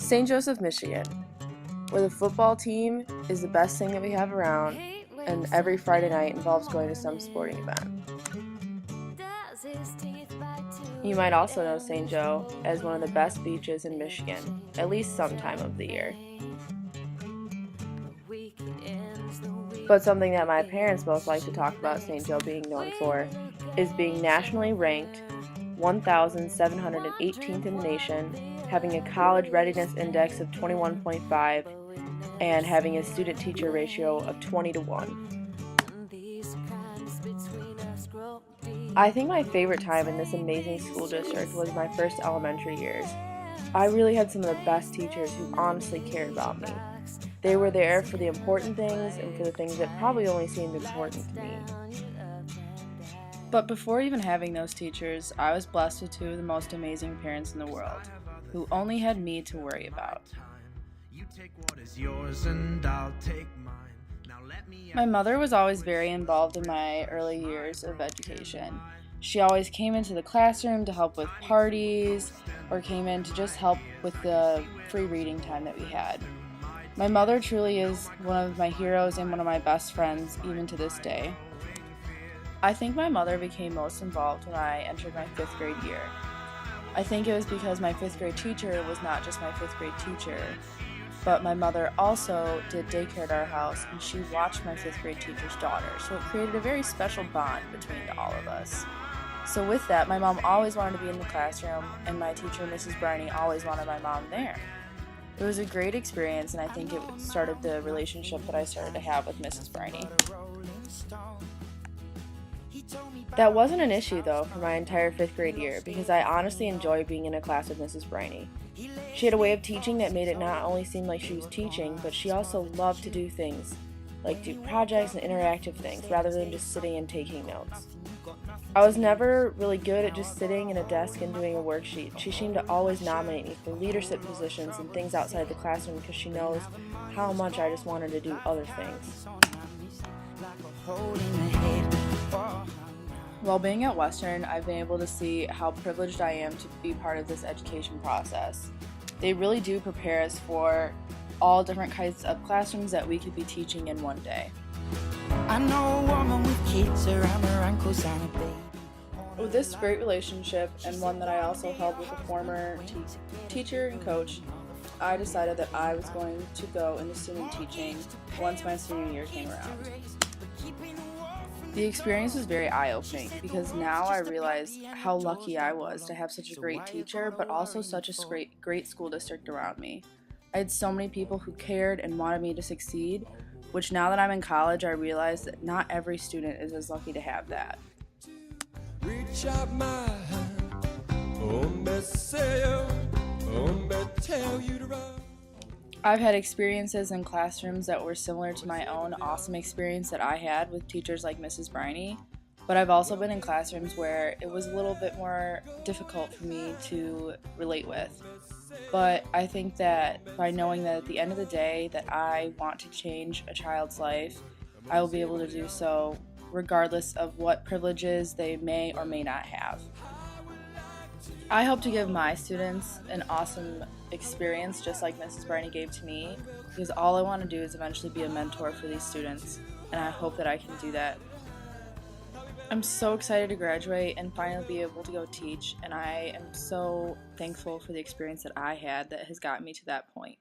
St. Joseph, Michigan, where the football team is the best thing that we have around, and every Friday night involves going to some sporting event. You might also know St. Joe as one of the best beaches in Michigan, at least some time of the year. But something that my parents most like to talk about St. Joe being known for is being nationally ranked 1,718th in the nation, having a college readiness index of 21.5, and having a student-teacher ratio of 20 to 1. I think my favorite time in this amazing school district was my first elementary years. I really had some of the best teachers who honestly cared about me. They were there for the important things and for the things that probably only seemed important to me. But before even having those teachers, I was blessed with two of the most amazing parents in the world, who only had me to worry about. My mother was always very involved in my early years of education. She always came into the classroom to help with parties, or came in to just help with the free reading time that we had. My mother truly is one of my heroes and one of my best friends, even to this day. I think my mother became most involved when I entered my 5th grade year. I think it was because my 5th grade teacher was not just my 5th grade teacher, but my mother also did daycare at our house, and she watched my 5th grade teacher's daughter, so it created a very special bond between all of us. So with that, my mom always wanted to be in the classroom, and my teacher, Mrs. Briney, always wanted my mom there. It was a great experience, and I think it started the relationship that I started to have with Mrs. Briney. That wasn't an issue though for my entire 5th grade year because I honestly enjoyed being in a class with Mrs. Briney. She had a way of teaching that made it not only seem like she was teaching, but she also loved to do things, like do projects and interactive things rather than just sitting and taking notes. I was never really good at just sitting in a desk and doing a worksheet. She seemed to always nominate me for leadership positions and things outside the classroom because she knows how much I just wanted to do other things. While being at Western, I've been able to see how privileged I am to be part of this education process. They really do prepare us for all different kinds of classrooms that we could be teaching in one day. I know a woman with kids around her ankles and a baby. With this great relationship, and one that I also held with a former teacher and coach, I decided that I was going to go into student teaching once my senior year came around. The experience was very eye-opening because now I realize how lucky I was to have such a great teacher, but also such a great school district around me. I had so many people who cared and wanted me to succeed, which now that I'm in college, I realize that not every student is as lucky to have that. Reach out my hand, tell you to run. I've had experiences in classrooms that were similar to my own awesome experience that I had with teachers like Mrs. Briney, but I've also been in classrooms where it was a little bit more difficult for me to relate with. But I think that by knowing that at the end of the day that I want to change a child's life, I will be able to do so regardless of what privileges they may or may not have. I hope to give my students an awesome experience just like Mrs. Briney gave to me, because all I want to do is eventually be a mentor for these students, and I hope that I can do that. I'm so excited to graduate and finally be able to go teach, and I am so thankful for the experience that I had that has gotten me to that point.